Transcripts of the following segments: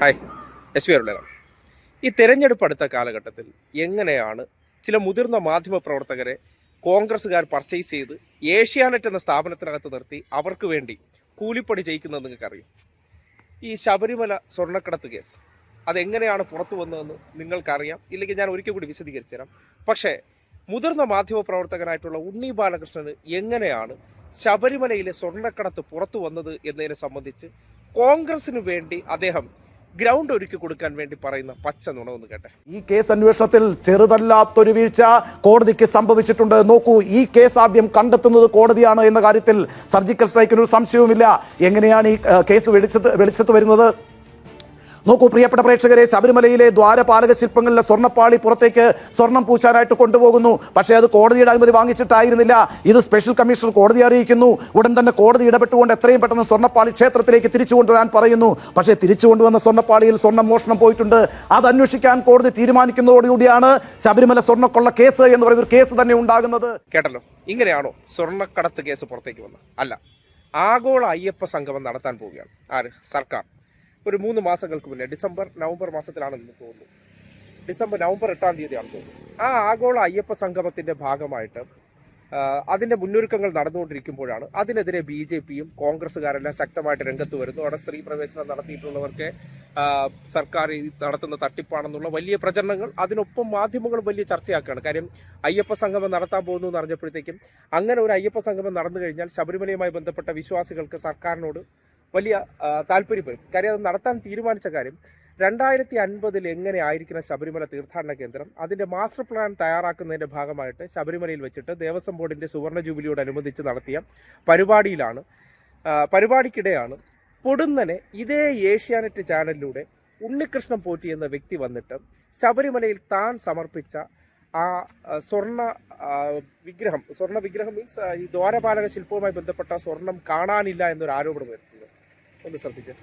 Hi SP അരുളാണ്. ഈ തെരഞ്ഞെടുപ്പ് അടുത്ത കാലഘട്ടത്തിൽ എങ്ങനെയാണ് ചില മുതിർന്ന മാധ്യമ പ്രവർത്തകരെ കോൺഗ്രസ്സുകാർ പർച്ചേസ് ചെയ്ത് ഏഷ്യാനെറ്റ് എന്ന സ്ഥാപനത്തിനകത്ത് നിർത്തി അവർക്ക് വേണ്ടി കൂലിപ്പണി ചെയ്യിക്കുന്നത് നിങ്ങൾക്കറിയും. ഈ ശബരിമല സ്വർണ്ണക്കടത്ത് കേസ് അതെങ്ങനെയാണ് പുറത്തു വന്നതെന്ന് നിങ്ങൾക്കറിയാം. ഇല്ലെങ്കിൽ ഞാൻ ഒരിക്കൽ കൂടി വിശദീകരിച്ചു തരാം. പക്ഷേ മുതിർന്ന മാധ്യമ പ്രവർത്തകനായിട്ടുള്ള ഉണ്ണി ബാലകൃഷ്ണന് എങ്ങനെയാണ് ശബരിമലയിലെ സ്വർണ്ണക്കടത്ത് പുറത്തു വന്നത് എന്നതിനെ സംബന്ധിച്ച് കോൺഗ്രസിന് വേണ്ടി അദ്ദേഹം ഗ്രൗണ്ട് ഒരുക്കി കൊടുക്കാൻ വേണ്ടി പറയുന്ന പച്ച നുണ കേട്ടെ. ഈ കേസ് അന്വേഷണത്തിൽ ചെറുതല്ലാത്തൊരു വീഴ്ച കോടതിക്ക് സംഭവിച്ചിട്ടുണ്ട്. നോക്കൂ, ഈ കേസ് ആദ്യം കണ്ടെത്തുന്നത് കോടതിയാണ് എന്ന കാര്യത്തിൽ സർജിക്കൽ സ്ട്രൈക്കിന് ഒരു സംശയവുമില്ല. എങ്ങനെയാണ് ഈ കേസ് വെളിച്ചത്ത് വരുന്നത്? നോക്കൂ പ്രിയപ്പെട്ട പ്രേക്ഷകരെ, ശബരിമലയിലെ ദ്വാരപാലക ശില്പങ്ങളിലെ സ്വർണ്ണപ്പാളി പുറത്തേക്ക് സ്വർണം പൂശാനായിട്ട് കൊണ്ടുപോകുന്നു. പക്ഷേ അത് കോടതിയുടെ അനുമതി വാങ്ങിച്ചിട്ടായിരുന്നില്ല. ഇത് സ്പെഷ്യൽ കമ്മീഷണർ കോടതിയെ അറിയിക്കുന്നു. ഉടൻ തന്നെ കോടതി ഇടപെട്ടുകൊണ്ട് എത്രയും പെട്ടെന്ന് സ്വർണ്ണപ്പാളി ക്ഷേത്രത്തിലേക്ക് തിരിച്ചു കൊണ്ടുവരാൻ പറയുന്നു. പക്ഷേ തിരിച്ചു കൊണ്ടുവന്ന സ്വർണ്ണപ്പാളിയിൽ സ്വർണ്ണം മോഷണം പോയിട്ടുണ്ട്. അത് അന്വേഷിക്കാൻ കോടതി തീരുമാനിക്കുന്നതോടുകൂടിയാണ് ശബരിമല സ്വർണ്ണക്കൊള്ള കേസ് എന്ന് പറയുന്ന ഒരു കേസ് തന്നെ ഉണ്ടാകുന്നത്. കേട്ടല്ലോ, ഇങ്ങനെയാണോ സ്വർണ്ണക്കടത്ത് കേസ് പുറത്തേക്ക് വന്നത്? അല്ല, ആഗോള അയ്യപ്പ സംഗമം നടത്താൻ പോവുകയാണ്. ആര്? സർക്കാർ. ഒരു 3 മാസങ്ങൾക്ക് മുന്നേ നവംബർ മാസത്തിലാണെന്ന് തോന്നുന്നു. നവംബർ 8-ാം തീയതിയാണെന്ന് തോന്നുന്നു. ആ ആഗോള അയ്യപ്പ സംഗമത്തിൻ്റെ ഭാഗമായിട്ട് അതിൻ്റെ മുന്നൊരുക്കങ്ങൾ നടന്നുകൊണ്ടിരിക്കുമ്പോഴാണ് അതിനെതിരെ BJPയും കോൺഗ്രസ്സുകാരെല്ലാം ശക്തമായിട്ട് രംഗത്ത് വരുന്നു. അവിടെ സ്ത്രീ പ്രവേശനം നടത്തിയിട്ടുള്ളവർക്ക് സർക്കാർ നടത്തുന്ന തട്ടിപ്പാണെന്നുള്ള വലിയ പ്രചരണങ്ങൾ, അതിനൊപ്പം മാധ്യമങ്ങൾ വലിയ ചർച്ചയാക്കുകയാണ്. കാര്യം അയ്യപ്പ സംഗമം നടത്താൻ പോകുന്നു എന്ന് അറിഞ്ഞപ്പോഴത്തേക്കും അങ്ങനെ ഒരു അയ്യപ്പ സംഗമം നടന്നു കഴിഞ്ഞാൽ ശബരിമലയുമായി ബന്ധപ്പെട്ട വിശ്വാസികൾക്ക് സർക്കാരിനോട് വലിയ താല്പര്യം വരും. കാര്യം അത് നടത്താൻ തീരുമാനിച്ച കാര്യം 2050 എങ്ങനെ ആയിരിക്കണം ശബരിമല തീർത്ഥാടന കേന്ദ്രം, അതിൻ്റെ മാസ്റ്റർ പ്ലാൻ തയ്യാറാക്കുന്നതിൻ്റെ ഭാഗമായിട്ട് ശബരിമലയിൽ വെച്ചിട്ട് ദേവസ്വം ബോർഡിൻ്റെ സുവർണ്ണ ജൂബിലിയോടനുബന്ധിച്ച് നടത്തിയ പരിപാടിക്കിടെയാണ് പൊടുന്നനെ ഇതേ ഏഷ്യാനെറ്റ് ചാനലിലൂടെ ഉണ്ണികൃഷ്ണൻ പോറ്റി എന്ന വ്യക്തി വന്നിട്ട് ശബരിമലയിൽ താൻ സമർപ്പിച്ച ആ സ്വർണ്ണ വിഗ്രഹം മീൻസ് ഈ ദ്വാരപാലക ശില്പവുമായി ബന്ധപ്പെട്ട സ്വർണം കാണാനില്ല എന്നൊരു ആരോപണം വരുന്നത്. ഒന്ന് ശ്രദ്ധിച്ചു.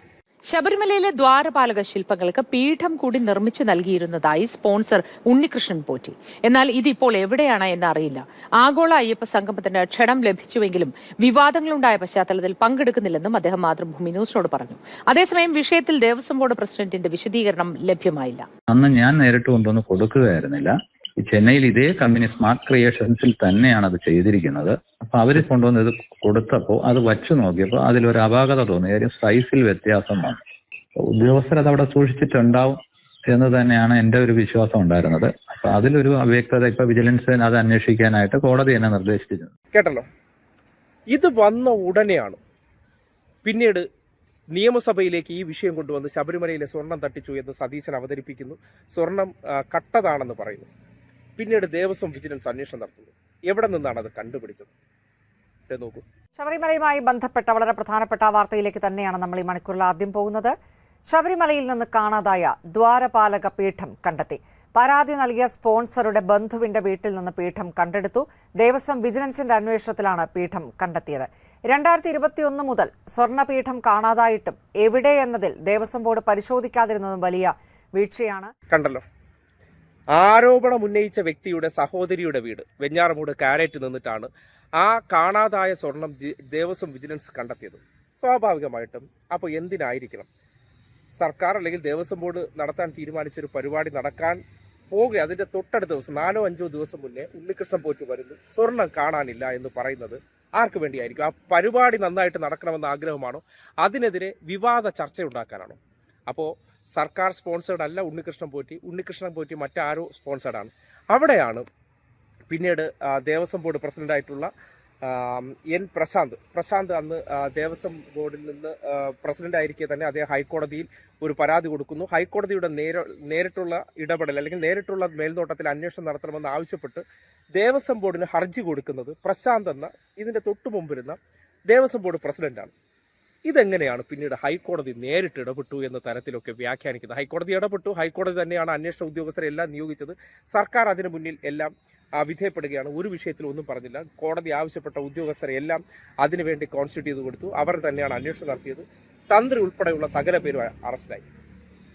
ശബരിമലയിലെ ദ്വാരപാലക ശില്പങ്ങൾക്ക് പീഠം കൂടി നിർമ്മിച്ചു നൽകിയിരുന്നതായി സ്പോൺസർ ഉണ്ണികൃഷ്ണൻ പോറ്റി. എന്നാൽ ഇതിപ്പോൾ എവിടെയാണ് എന്നറിയില്ല. ആഗോള അയ്യപ്പ സംഗമത്തിന് ക്ഷണം ലഭിച്ചുവെങ്കിലും വിവാദങ്ങളുണ്ടായ പശ്ചാത്തലത്തിൽ പങ്കെടുക്കുന്നില്ലെന്നും അദ്ദേഹം മാതൃഭൂമി ന്യൂസിനോട് പറഞ്ഞു. അതേസമയം വിഷയത്തിൽ ദേവസ്വം ബോർഡ് പ്രസിഡന്റിന്റെ വിശദീകരണം ലഭ്യമായില്ല. അന്ന് ഞാൻ നേരിട്ട് കൊണ്ടുവന്ന് കൊടുക്കുകയായിരുന്നില്ല. ചെന്നൈയിൽ ഇതേ കമ്പനി സ്മാർട്ട് ക്രിയേഷൻസിൽ തന്നെയാണ് അത് ചെയ്തിരിക്കുന്നത്. അപ്പൊ അവര് കൊണ്ടുവന്ന് ഇത് കൊടുത്തപ്പോൾ അത് വച്ചു നോക്കിയപ്പോൾ അതിലൊരു അപാകത തോന്നി. കാര്യം സൈസിൽ വ്യത്യാസം വന്നു. ഉദ്യോഗസ്ഥർ അത് അവിടെ സൂക്ഷിച്ചിട്ടുണ്ടാവും എന്ന് തന്നെയാണ് എൻ്റെ ഒരു വിശ്വാസം ഉണ്ടായിരുന്നത്. അപ്പൊ അതിലൊരു അവ്യക്തത ഇപ്പൊ വിജിലൻസ് അത് അന്വേഷിക്കാനായിട്ട് കോടതി എന്നെ നിർദ്ദേശിച്ചിരുന്നു. കേട്ടല്ലോ, ഇത് വന്ന ഉടനെയാണ് പിന്നീട് നിയമസഭയിലേക്ക് ഈ വിഷയം കൊണ്ടുവന്ന് ശബരിമലയിലെ സ്വർണം തട്ടിച്ചു എന്ന് സതീശൻ അവതരിപ്പിക്കുന്നു. സ്വർണം കട്ടതാണെന്ന് പറയുന്നു. പിന്നീട് ദേവസ്വം വിജിലൻസ് അന്വേഷണം നടത്തുന്നു. എവിടെ നിന്നാണ് അത് കണ്ടുപിടിച്ചത്? നോക്കൂ. ശബരിമലയുമായി ബന്ധപ്പെട്ട വളരെ പ്രധാനപ്പെട്ട വാർത്തയിലേക്ക് തന്നെയാണ് നമ്മൾ ഈ മണിക്കൂറിൽ ആദ്യം പോകുന്നത്. ശബരിമലയിൽ നിന്ന് കാണാതായ ദ്വാരപാലക പീഠം കണ്ടെത്തി. പരാതി നൽകിയ സ്പോൺസറുടെ ബന്ധുവിന്റെ വീട്ടിൽ നിന്ന് പീഠം കണ്ടെടുത്തു. ദേവസ്വം വിജിലൻസിന്റെ അന്വേഷണത്തിലാണ് പീഠം കണ്ടെത്തിയത്. 2021 മുതൽ സ്വർണ്ണപീഠം കാണാതായിട്ടും എവിടെ എന്നതിൽ ദേവസ്വം ബോർഡ് പരിശോധിക്കാതിരുന്നതും വലിയ വീഴ്ചയാണ്. കണ്ടല്ലോ, ആരോപണം ഉന്നയിച്ച വ്യക്തിയുടെ സഹോദരിയുടെ വീട് വെഞ്ഞാറമൂട് കാരറ്റ് നിന്നിട്ടാണ് ആ കാണാതായ സ്വർണം ദേവസ്വം വിജിലൻസ് കണ്ടെത്തിയത്. സ്വാഭാവികമായിട്ടും അപ്പോൾ എന്തിനായിരിക്കണം സർക്കാർ അല്ലെങ്കിൽ ദേവസ്വം ബോർഡ് നടത്താൻ തീരുമാനിച്ചൊരു പരിപാടി നടക്കാൻ പോകുക, അതിൻ്റെ തൊട്ടടുത്ത ദിവസം 4-5 ദിവസം മുന്നേ ഉണ്ണികൃഷ്ണൻ പോറ്റി വരുന്നു, സ്വർണം കാണാനില്ല എന്ന് പറയുന്നത് ആർക്ക് വേണ്ടിയായിരിക്കും? ആ പരിപാടി നന്നായിട്ട് നടക്കണമെന്ന ആഗ്രഹമാണോ? അതിനെതിരെ വിവാദ ചർച്ച ഉണ്ടാക്കാനാണോ? അപ്പോൾ സർക്കാർ സ്പോൺസേഡ് അല്ല ഉണ്ണികൃഷ്ണൻ പോറ്റി മറ്റാരോ സ്പോൺസേഡാണ്. അവിടെയാണ് പിന്നീട് ദേവസ്വം ബോർഡ് പ്രസിഡൻ്റായിട്ടുള്ള പ്രശാന്ത് അന്ന് ദേവസ്വം ബോർഡിൽ നിന്ന് പ്രസിഡന്റ് ആയിരിക്കെ തന്നെ അദ്ദേഹം ഹൈക്കോടതിയിൽ ഒരു പരാതി കൊടുക്കുന്നു. ഹൈക്കോടതിയുടെ നേരിട്ടുള്ള ഇടപെടൽ അല്ലെങ്കിൽ നേരിട്ടുള്ള മേൽനോട്ടത്തിൽ അന്വേഷണം നടത്തണമെന്ന് ആവശ്യപ്പെട്ട് ദേവസ്വം ബോർഡിന് ഹർജി കൊടുക്കുന്നത് പ്രശാന്ത് എന്ന ഇതിൻ്റെ തൊട്ടു മുമ്പിരുന്ന ദേവസ്വം ബോർഡ് പ്രസിഡന്റാണ്. ഇതെങ്ങനെയാണ് പിന്നീട് ഹൈക്കോടതി നേരിട്ട് ഇടപെട്ടു എന്ന തരത്തിലൊക്കെ വ്യാഖ്യാനിക്കുന്നത്? ഹൈക്കോടതി ഇടപെട്ടു, ഹൈക്കോടതി തന്നെയാണ് അന്വേഷണ ഉദ്യോഗസ്ഥരെ എല്ലാം നിയോഗിച്ചത്. സർക്കാർ അതിനു മുന്നിൽ എല്ലാം വിധേയപ്പെടുകയാണ്. ഒരു വിഷയത്തിൽ ഒന്നും പറഞ്ഞില്ല. കോടതി ആവശ്യപ്പെട്ട ഉദ്യോഗസ്ഥരെ എല്ലാം അതിനുവേണ്ടി കോൺസ്റ്റിറ്റ്യൂട്ട് ചെയ്ത് കൊടുത്തു. അവർ തന്നെയാണ് അന്വേഷണം നടത്തിയത്. തന്ത്രി ഉൾപ്പെടെയുള്ള സകല പേരും അറസ്റ്റിലായി.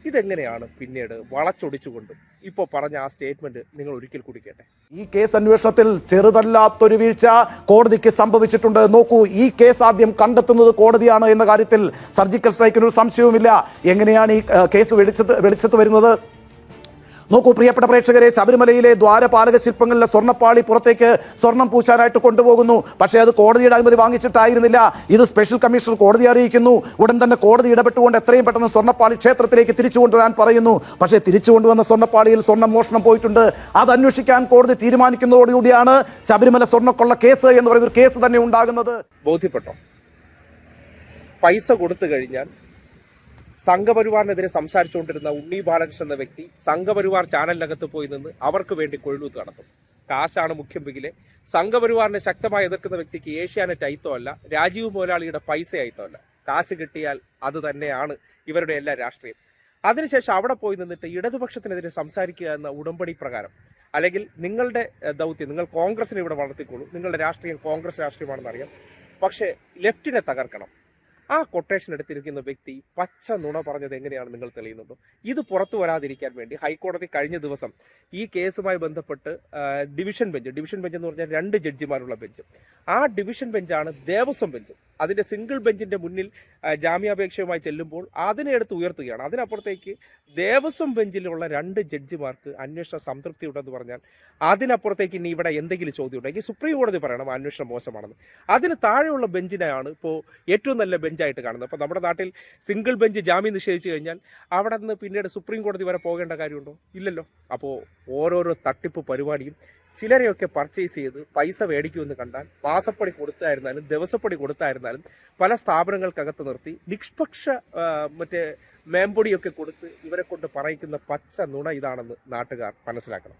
ഇതെങ്ങനെയാണ് പിന്നീട് വളച്ചൊടിച്ചുകൊണ്ട് ഇപ്പോൾ പറഞ്ഞ ആ സ്റ്റേറ്റ്മെന്റ് നിങ്ങൾ ഒരിക്കൽ കൂടി കേട്ടെ. ഈ കേസ് അന്വേഷണത്തിൽ ചെറുതല്ലാത്തൊരു വീഴ്ച കോടതിക്ക് സംഭവിച്ചിട്ടുണ്ട്. നോക്കൂ, ഈ കേസ് ആദ്യം കണ്ടെത്തുന്നത് കോടതിയാണ് എന്ന കാര്യത്തിൽ സർജിക്കൽ സ്ട്രൈക്കിന് ഒരു സംശയവുമില്ല. എങ്ങനെയാണ് ഈ കേസ് വെളിച്ചത്ത് വരുന്നത്? നോക്കൂ പ്രിയപ്പെട്ട പ്രേക്ഷകരെ, ശബരിമലയിലെ ദ്വാരപാലക ശില്പങ്ങളിലെ സ്വർണ്ണപ്പാളി പുറത്തേക്ക് സ്വർണം പൂശാനായിട്ട് കൊണ്ടുപോകുന്നു. പക്ഷേ അത് കോടതിയുടെ അനുമതി വാങ്ങിച്ചിട്ടായിരുന്നില്ല. ഇത് സ്പെഷ്യൽ കമ്മീഷണർ കോടതിയെ അറിയിക്കുന്നു. ഉടൻ തന്നെ കോടതി ഇടപെട്ടുകൊണ്ട് എത്രയും പെട്ടെന്ന് സ്വർണ്ണപ്പാളി ക്ഷേത്രത്തിലേക്ക് തിരിച്ചു കൊണ്ടുവരാൻ പറയുന്നു. പക്ഷേ തിരിച്ചു കൊണ്ടുവന്ന സ്വർണ്ണപ്പാളിയിൽ സ്വർണ്ണം മോഷണം പോയിട്ടുണ്ട്. അത് അന്വേഷിക്കാൻ കോടതി തീരുമാനിക്കുന്നതോടുകൂടിയാണ് ശബരിമല സ്വർണ്ണക്കൊള്ള കേസ് എന്ന് പറയുന്ന ഒരു കേസ് തന്നെ ഉണ്ടാകുന്നത്. ബോധ്യപ്പെട്ടോ? പൈസ കൊടുത്തു കഴിഞ്ഞാൽ സംഘപരിവാറിനെതിരെ സംസാരിച്ചുകൊണ്ടിരുന്ന ഉണ്ണി ബാലകൃഷ്ണൻ എന്ന വ്യക്തി സംഘപരിവാർ ചാനലിനകത്ത് പോയി നിന്ന് അവർക്ക് വേണ്ടി കൊഴുലൂത്ത് നടത്തും. കാശാണ് മുഖ്യമെങ്കിലെ സംഘപരിവാറിനെ ശക്തമായി എതിർക്കുന്ന വ്യക്തിക്ക് ഏഷ്യാനെറ്റ് അയിത്തോ അല്ല, രാജീവ് മുതലാളിയുടെ പൈസ അയിത്തോ അല്ല. കാശ് കിട്ടിയാൽ അത് തന്നെയാണ് ഇവരുടെ എല്ലാ രാഷ്ട്രീയം. അതിനുശേഷം അവിടെ പോയി നിന്നിട്ട് ഇടതുപക്ഷത്തിനെതിരെ സംസാരിക്കുക എന്ന ഉടമ്പടി പ്രകാരം, അല്ലെങ്കിൽ നിങ്ങളുടെ ദൗത്യം, നിങ്ങൾ കോൺഗ്രസിനെ ഇവിടെ വളർത്തിക്കോളൂ, നിങ്ങളുടെ രാഷ്ട്രീയം കോൺഗ്രസ് രാഷ്ട്രീയമാണെന്ന് അറിയാം, പക്ഷേ ലെഫ്റ്റിനെ തകർക്കണം. ആ കൊട്ടേഷൻ എടുത്തിരിക്കുന്ന വ്യക്തി പച്ച നുണ പറഞ്ഞത് എങ്ങനെയാണ് നിങ്ങൾ തെളിയുന്നുണ്ടോ? ഇത് പുറത്തു വരാതിരിക്കാൻ വേണ്ടി ഹൈക്കോടതി കഴിഞ്ഞ ദിവസം ഈ കേസുമായി ബന്ധപ്പെട്ട് ഡിവിഷൻ ബെഞ്ച് എന്ന് പറഞ്ഞാൽ 2 ജഡ്ജിമാരുള്ള ബെഞ്ച്, ആ ഡിവിഷൻ ബെഞ്ചാണ് ദേവസ്വം ബെഞ്ച്. അതിൻ്റെ സിംഗിൾ ബെഞ്ചിൻ്റെ മുന്നിൽ ജാമ്യാപേക്ഷയുമായി ചെല്ലുമ്പോൾ അതിനെ എടുത്ത് ഉയർത്തുകയാണ്. അതിനപ്പുറത്തേക്ക് ദേവസ്വം ബെഞ്ചിലുള്ള 2 ജഡ്ജിമാർക്ക് അന്വേഷണ സംതൃപ്തി ഉണ്ടെന്ന് പറഞ്ഞാൽ അതിനപ്പുറത്തേക്ക് ഇനി ഇവിടെ എന്തെങ്കിലും ചോദ്യം ഉണ്ടെങ്കിൽ സുപ്രീം കോടതി പറയണം അന്വേഷണം മോശമാണെന്ന്. അതിന് താഴെയുള്ള ബെഞ്ചിനെയാണ് ഇപ്പോൾ ഏറ്റവും നല്ല ബെഞ്ചായിട്ട് കാണുന്നത്. അപ്പോൾ നമ്മുടെ നാട്ടിൽ സിംഗിൾ ബെഞ്ച് ജാമ്യം നിഷേധിച്ചു കഴിഞ്ഞാൽ അവിടെ നിന്ന് പിന്നീട് സുപ്രീം കോടതി വരെ പോകേണ്ട കാര്യമുണ്ടോ? ഇല്ലല്ലോ. അപ്പോൾ ഓരോരോ തട്ടിപ്പ് പരിപാടിയും ചിലരെയൊക്കെ പർച്ചേസ് ചെയ്ത് പൈസ മേടിക്കുമെന്ന് കണ്ടാൽ മാസപ്പടി കൊടുത്തായിരുന്നാലും ദിവസപ്പടി കൊടുത്തായിരുന്നാലും പല സ്ഥാപനങ്ങൾക്കകത്ത് നിർത്തി നിഷ്പക്ഷ മേമ്പൊടിയൊക്കെ കൊടുത്ത് ഇവരെ കൊണ്ട് പറയിക്കുന്ന പച്ച നുണ ഇതാണെന്ന് നാട്ടുകാർ മനസ്സിലാക്കണം.